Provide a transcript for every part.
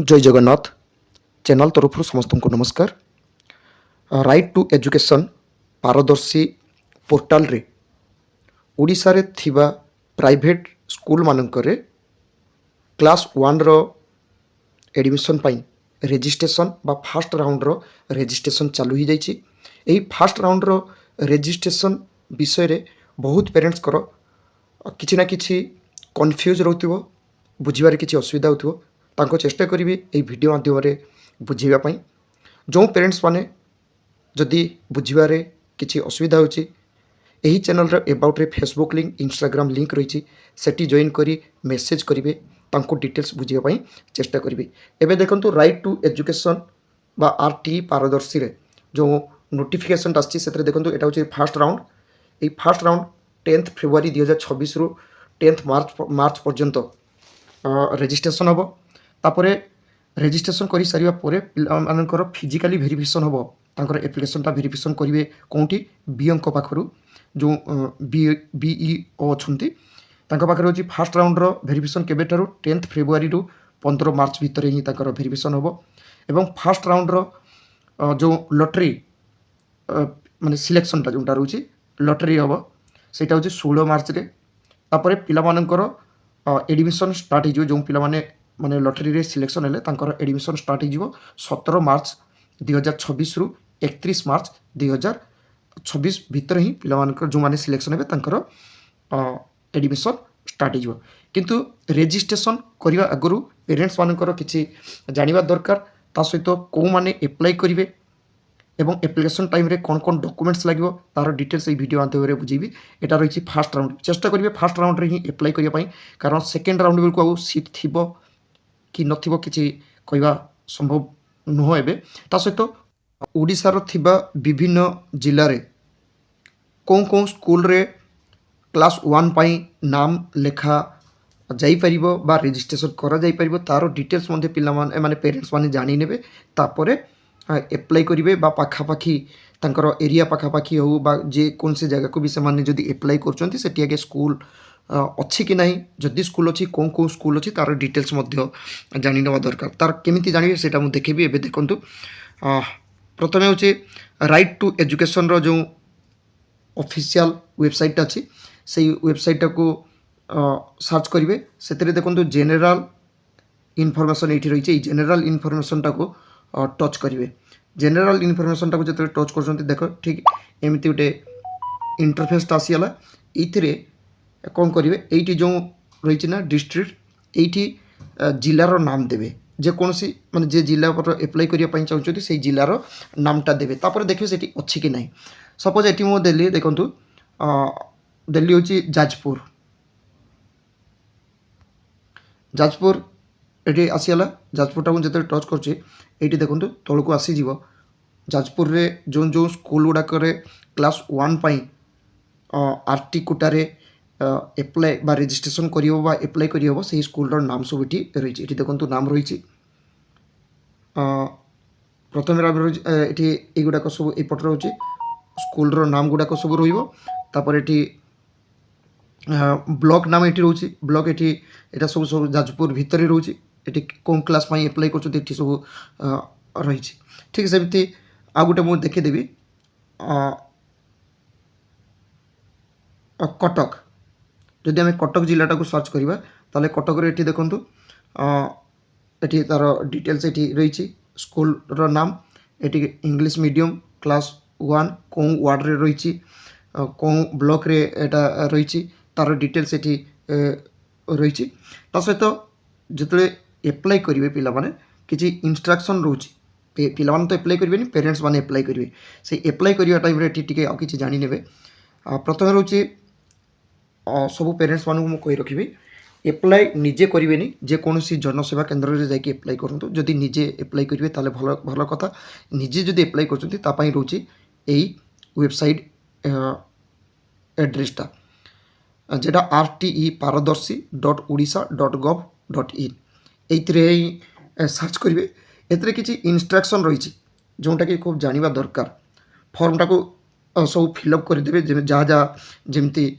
जय जगन्नाथ चैनल तरफ समस्त को नमस्कार। राइट टू एजुकेशन पारदर्शी पोर्टाल रे ओडिशा रे थिबा प्राइवेट स्कूल मानकरे क्लास 1 रो एडमिशन पाई रेजिस्ट्रेशन बा फास्ट राउंड रो रेजिस्ट्रेशन चालू ही जाइछि। एही फास्ट राउंड रो रेजिस्ट्रेशन विषय रे बहुत पेरेंट्स करो किछि ना किछि कन्फ्यूज रहउथिबो, बुझिबारे किछि असुविधा होथिबो। तांको चेष्टा करिवे एही वीडियो माध्यम रे बुझिबा पई। जो पेरेंट्स माने जदि बुझिबारे किछि असुविधा होछि एही चैनल रे अबाउट रे फेसबुक लिंक इंस्टाग्राम लिंक रहिछि, सेठी जॉइन करी मेसेज करिवे, तांको डिटेल्स बुझिबा पई चेष्टा करिवे। एबे देखंतु राइट टू एजुकेशन बा आरटी पारदर्शी रे जो नोटिफिकेशन आछि सेतरे देखंतु एटा होछि फास्ट राउंड। एही फास्ट राउंड 10 फेब्रुआरी 2026 रु 10 मार्च पर्यंत रेजिस्ट्रेशन हबो। तापरे रेजिस्ट्रेशन करि सारिबा परे पिलामानकर फिजिकली वेरिफिकेशन हबो। तांकर एप्लिकेशनटा वेरिफिकेशन करिवे कोंठी बीओ पाखरु जो बीईओ अछंती तांका पाखरे होछि फास्ट राउंड रो वेरिफिकेशन केबेठारु 10 फेब्रुआरी रु 15 मार्च भितर ही तांकर वेरिफिकेशन हबो। एवं फास्ट राउंड रो जो लॉटरी माने सिलेक्शनटा जोंटा रहउछि लॉटरी हबो सेटा होछि 16 मार्च रे। तापरे पिलामानकर एडमिशन स्टार्ट हो जो पिला माने लॉटरी रे सिलेक्शन हेले तांकर एडमिशन स्टार्ट हो 17 मार्च 2026 रु 31 मार्च 2026 भितर ही पिला मानकर जो माने सिलेक्शन हेबे तांकर एडमिशन स्टार्ट हो। किंतु रेजिस्ट्रेशन करबा आगरु पेरेंट्स मानकर किछि जानिबा दरकार, ता सहित को माने अप्लाई करिवे एवं एप्लिकेशन टाइम रे कौन कौन डॉक्यूमेंट्स लगे तार डिटेल्स ये वीडियो माध्यम बुझेबी। एटा रही फास्ट राउंड, चेष्टा करेंगे फास्ट राउंड रे ही अप्लाई करने, कारण सेकेंड राउंड बेलू आउ सीट थिबो कि नथिबो किछि कहवा संभव नुह। एबे ता सहित ओडिशार थिबा विभिन्न जिल्ला रे कौन स्कूल रे क्लास 1 पाई नाम लेखा जाई परिबो बा रजिस्ट्रेशन करा जाई परिबो तार डिटेल्स मध्ये पिला माने पेरेंट्स माने जानि नेबे। तापरे एप्लाई करेंगे पाखापाखि तांकर एरिया पाखापाखि हो बा जे कौन से जगह को भी से माने जदि एप्लाई करछंती सेठी आगे स्कूल अच्छी कि नहीं, जदि स्कूल अच्छी कौन स्कूल अच्छी तार डिटेल्स मध्य जानि नेबा दरकार। तार केमिति जानिबे सेटा मु देखेबी। एबे देखंतु प्रथमे होचे राइट टू एजुकेशन रो जो ऑफिशियल वेबसाइट अछि सेही वेबसाइट को सर्च करिवे। सेतरे देखंतु जनरल इनफॉरमेशन एठी रहिছে। ई जनरल इनफॉरमेशन टा को टच करेंगे। जनरल इनफॉरमेशन टाक जो टच कर देख ठीक एमती गोटे इंटरफेस आसीगला। ये कौन करेंगे ये जो रही ना डिस्ट्रिक्ट ये जिलार नाम देवे, जेकोसी माने जे जिला पर एप्लाई करने चाहते से जिलार नामटा देवे। तापर देखिए से अच्छी कि नहीं। सपोज ये मो दिल्ली देखूँ दिल्ली हूँ जाजपुर जाजपुर ये आसीगला। जाजपुर टाक जो टच कर देखूँ तौक को आसीज जाजपुर रे जो जो स्कूल गुड़ाक क्लास 1 पाई आरटी कोटारे एप्लाई बा रजिस्ट्रेशन करियो बा एप्लाई करियो से स्कूल रो नाम सब ये रही। ये देखूँ नाम रही प्रथम ये गुड़ाक सब एपट रोचे स्कूल रो नाम गुड़ाक सब रही। ब्लॉक नाम ये रोचे ब्लॉक ये सब सब जाजपुर भितर रोचे। ये कौन क्लास पाई एप्लाई कर सब रही। ठीक सेमती आ गोटे मुझे देखीदेवी कटक। जदि आम कटक जिलाटा को सर्च करवा ताले कटक रे देखूँ ये तार डिटेल्स ये रही। स्कूल रो नाम ये इंग्लिश मीडियम क्लास 1 कौन वार्ड रे रही कौन ब्लॉक रे एटा रही तार डिटेल्स ये रही। सहित जिते एप्लाई करेंगे पिला माने किसी इंस्ट्रक्शन रोचे पिला माने तो एप्लाई करेंगे पेरेंट्स माने एप्लाई करेंगे से एप्लाई करने टाइम रे टिके आ किछि जानि नेबे। प्रथम रोचे सब पेरेंट्स मानू मु कहि रखिबी एप्लाई निजे करेंगे जेकोसी जनसेवा केन्द्र में जाकि एप्लाई करूँ। जदि निजे एप्लाई करेंगे ताले भल भल कथा। निजे जदि एप्लाई करछंती तापाई रोचे एई वेबसाइट एड्रेसटा जेटा rte-paradorshi.odisha.gov.in ये सर्च करेंगे। एते किसी इंस्ट्रक्शन रही जोटा कि खूब जानिबा दरकार। फॉर्मटा को सब फिलअप करदे जहाँ जहाँ जमती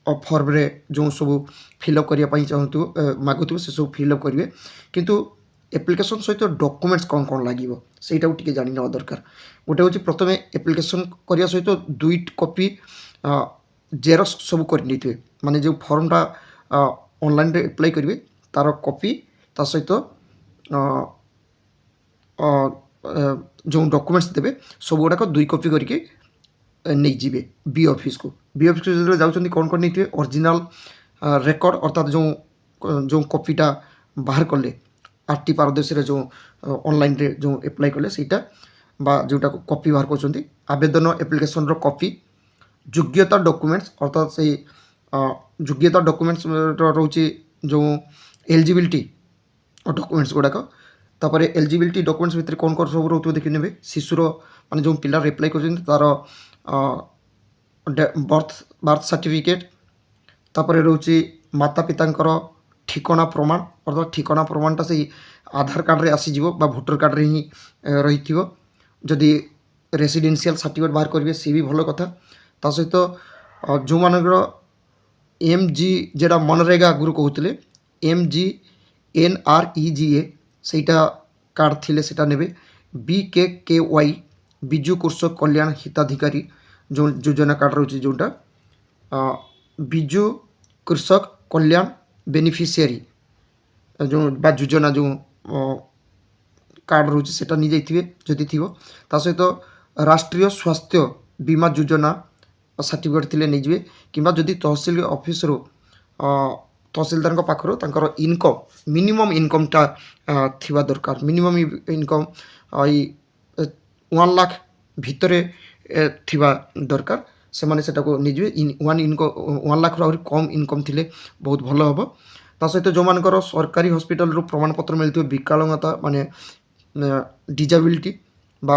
ଫର୍ମରେ ଯେଉଁ ସବୁ ଫିଲ୍ଅପ୍ କରିବା ପାଇଁ ଚାହୁଁଥିବ ମାଗୁଥିବ ସେସବୁ ଫିଲ୍ଅପ୍ କରିବେ। କିନ୍ତୁ ଆପ୍ଲିକେସନ୍ ସହିତ ଡକୁମେଣ୍ଟସ୍ କ'ଣ କ'ଣ ଲାଗିବ ସେଇଟାକୁ ଟିକେ ଜାଣିନେବା ଦରକାର। ଗୋଟେ ହେଉଛି ପ୍ରଥମେ ଆପ୍ଲିକେସନ୍ କରିବା ସହିତ 2 କପି ଜେରକ୍ସ ସବୁ କରି ନେଇଥିବେ। ମାନେ ଯେଉଁ ଫର୍ମଟା ଅନଲାଇନ୍ରେ ଆପ୍ଲାଏ କରିବେ ତା'ର କପି ତା ସହିତ ଯେଉଁ ଡକୁମେଣ୍ଟସ୍ ଦେବେ ସବୁଗୁଡ଼ାକ 2 କପି କରିକି ନେଇଯିବେ ବି ଅଫିସ୍କୁ। ବି ଅଫିସ୍କୁ ଯେତେବେଳେ ଯାଉଛନ୍ତି କ'ଣ କ'ଣ ନେଇଥିବେ ଅରିଜିନାଲ୍ ରେକର୍ଡ଼ ଅର୍ଥାତ୍ ଯେଉଁ କପିଟା ବାହାର କଲେ ଆର୍ଟି ପାରଦର୍ଶୀରେ ଯେଉଁ ଅନଲାଇନ୍ରେ ଯେଉଁ ଆପ୍ଲାଏ କଲେ ସେଇଟା ବା ଯେଉଁଟାକୁ କପି ବାହାର କରୁଛନ୍ତି, ଆବେଦନ ଆପ୍ଲିକେସନ୍ର କପି, ଯୋଗ୍ୟତା ଡକୁମେଣ୍ଟସ୍ ଅର୍ଥାତ୍ ସେଇ ଯୋଗ୍ୟତା ଡକୁମେଣ୍ଟସ୍ର ରହୁଛି ଯେଉଁ ଏଲିଜିବିଲିଟି ଡକୁମେଣ୍ଟସ୍ ଗୁଡ଼ାକ। ତାପରେ ଏଲିଜିବିଲିଟି ଡକୁମେଣ୍ଟସ୍ ଭିତରେ କ'ଣ କ'ଣ ସବୁ ରହୁଥିବ ଦେଖି ନେବେ। ଶିଶୁର ମାନେ ଯେଉଁ ପିଲା ଆପ୍ଲାଏ କରୁଛନ୍ତି ତା'ର ବାର୍ଥ ସାର୍ଟିଫିକେଟ୍, ତାପରେ ରହୁଛି ମାତା ପିତାଙ୍କର ଠିକଣା ପ୍ରମାଣ ଅର୍ଥାତ୍ ଠିକଣା ପ୍ରମାଣଟା ସେଇ ଆଧାର କାର୍ଡ଼ରେ ଆସିଯିବ ବା ଭୋଟର କାର୍ଡ଼ରେ ହିଁ ରହିଥିବ। ଯଦି ରେସିଡେନ୍ସିଆଲ୍ ସାର୍ଟିଫିକେଟ୍ ବାହାର କରିବେ ସିଏ ବି ଭଲ କଥା। ତା ସହିତ ଯେଉଁମାନଙ୍କର MG যেটা ମନରେଗା ଆଗରୁ କହୁଥିଲେ MGNREGA ସେଇଟା କାର୍ଡ଼ ଥିଲେ ସେଇଟା ନେବେ। BKKY ବିଜୁ କୃଷକ କଲ୍ୟାଣ ହିତାଧିକାରୀ ଯେଉଁ ଯୋଜନା କାର୍ଡ଼ ରହୁଛି ଯେଉଁଟା ବିଜୁ କୃଷକ କଲ୍ୟାଣ ବେନିଫିସିଆରୀ ଯେଉଁ ବା ଯୋଜନା ଯେଉଁ କାର୍ଡ଼ ରହୁଛି ସେଇଟା ନେଇଯାଇଥିବେ ଯଦି ଥିବ। ତା ସହିତ ରାଷ୍ଟ୍ରୀୟ ସ୍ୱାସ୍ଥ୍ୟ ବୀମା ଯୋଜନା ସାର୍ଟିଫିକେଟ୍ ଥିଲେ ନେଇଯିବେ। କିମ୍ବା ଯଦି ତହସିଲ ଅଫିସରୁ ତହସିଲଦାରଙ୍କ ପାଖରୁ ତାଙ୍କର ଇନକମ୍ ମିନିମମ୍ ଇନକମ୍ଟା ଥିବା ଦରକାର। ମିନିମମ୍ ଇନକମ୍ ଏଇ 1 ଲାଖ ଭିତରେ ଥିବା ଦରକାର। ସେମାନେ ସେଟାକୁ ନେଇଯିବେ। 1 ଲାଖରୁ ଆହୁରି କମ୍ ଇନକମ୍ ଥିଲେ ବହୁତ ଭଲ ହେବ। ତା ସହିତ ଯେଉଁମାନଙ୍କର ସରକାରୀ ହସ୍ପିଟାଲରୁ ପ୍ରମାଣପତ୍ର ମିଳିଥିବ ବିକଳାଙ୍ଗତା ମାନେ ଡିଜାବିଲିଟି ବା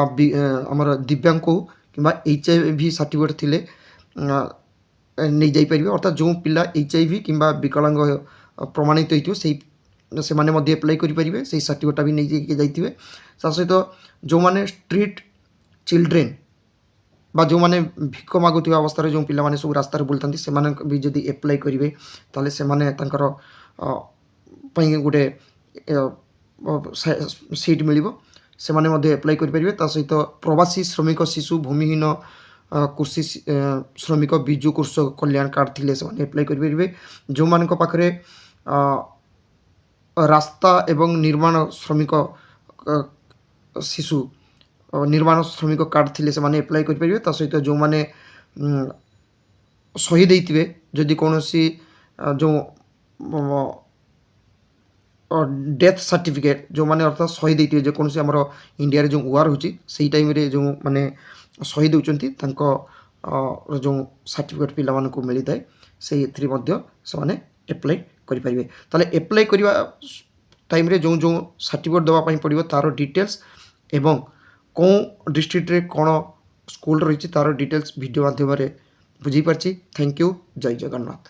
ଆମର ଦିବ୍ୟାଙ୍ଗ କିମ୍ବା HIV ସାର୍ଟିଫିକେଟ୍ ଥିଲେ ନେଇଯାଇପାରିବେ। ଅର୍ଥାତ୍ ଯେଉଁ ପିଲା HIV କିମ୍ବା ବିକଳାଙ୍ଗ ପ୍ରମାଣିତ ହୋଇଥିବ ସେମାନେ ମଧ୍ୟ ଆପ୍ଲାଏ କରିପାରିବେ। ସେଇ ସାର୍ଟିଫିକେଟ୍ଟା ବି ନେଇଯାଇକି ଯାଇଥିବେ। ତା ସହିତ ଯେଉଁମାନେ ଷ୍ଟ୍ରିଟ୍ ଚିଲଡ୍ରେନ୍ ବା ଯେଉଁମାନେ ଭିକ ମାଗୁଥିବା ଅବସ୍ଥାରେ ଯେଉଁ ପିଲାମାନେ ସବୁ ରାସ୍ତାରେ ବୁଲୁଥାନ୍ତି ସେମାନେ ବି ଯଦି ଆପ୍ଲାଏ କରିବେ ତାହେଲେ ସେମାନେ ତାଙ୍କର ପାଇଁ ଗୋଟେ ସିଟ୍ ମିଳିବ, ସେମାନେ ମଧ୍ୟ ଆପ୍ଲାଏ କରିପାରିବେ। ତା ସହିତ ପ୍ରବାସୀ ଶ୍ରମିକ ଶିଶୁ ଭୂମିହୀନ କୃଷି ଶ୍ରମିକ ବିଜୁ କୃଷକ କଲ୍ୟାଣ କାର୍ଡ଼ ଥିଲେ ସେମାନେ ଆପ୍ଲାଏ କରିପାରିବେ। ଯେଉଁମାନଙ୍କ ପାଖରେ ରାସ୍ତା ଏବଂ ନିର୍ମାଣ ଶ୍ରମିକ ଶିଶୁ ନିର୍ମାଣ ଶ୍ରମିକ କାର୍ଡ଼ ଥିଲେ ସେମାନେ ଆପ୍ଲାଏ କରିପାରିବେ। ତା ସହିତ ଯେଉଁମାନେ ଶହୀଦ ହେଇଥିବେ ଯଦି କୌଣସି ଯେଉଁ ଡେଥ୍ ସାର୍ଟିଫିକେଟ୍ ଯେଉଁମାନେ ଅର୍ଥାତ୍ ଶହୀଦ ହେଇଥିବେ ଯେକୌଣସି ଆମର ଇଣ୍ଡିଆରେ ଯେଉଁ ୱାର୍ ହେଉଛି ସେଇ ଟାଇମ୍ରେ ଯେଉଁମାନେ ଶହୀଦ ହେଉଛନ୍ତି ତାଙ୍କ ଯେଉଁ ସାର୍ଟିଫିକେଟ୍ ପିଲାମାନଙ୍କୁ ମିଳିଥାଏ ସେଇଥିରେ ମଧ୍ୟ ସେମାନେ ଆପ୍ଲାଏ କରିପାରିବେ। ତାହେଲେ ଆପ୍ଲାଏ କରିବା ଟାଇମ୍ରେ ଯେଉଁ ସାର୍ଟିଫିକେଟ୍ ଦେବା ପାଇଁ ପଡ଼ିବ ତା'ର ଡିଟେଲ୍ସ ଏବଂ କେଉଁ ଡିଷ୍ଟ୍ରିକ୍ଟରେ କ'ଣ ସ୍କୁଲ୍ ରହିଛି ତା'ର ଡିଟେଲ୍ସ ଭିଡ଼ିଓ ମାଧ୍ୟମରେ ବୁଝେଇ ପାରିଛି। Thank you. ଜୟ ଜଗନ୍ନାଥ।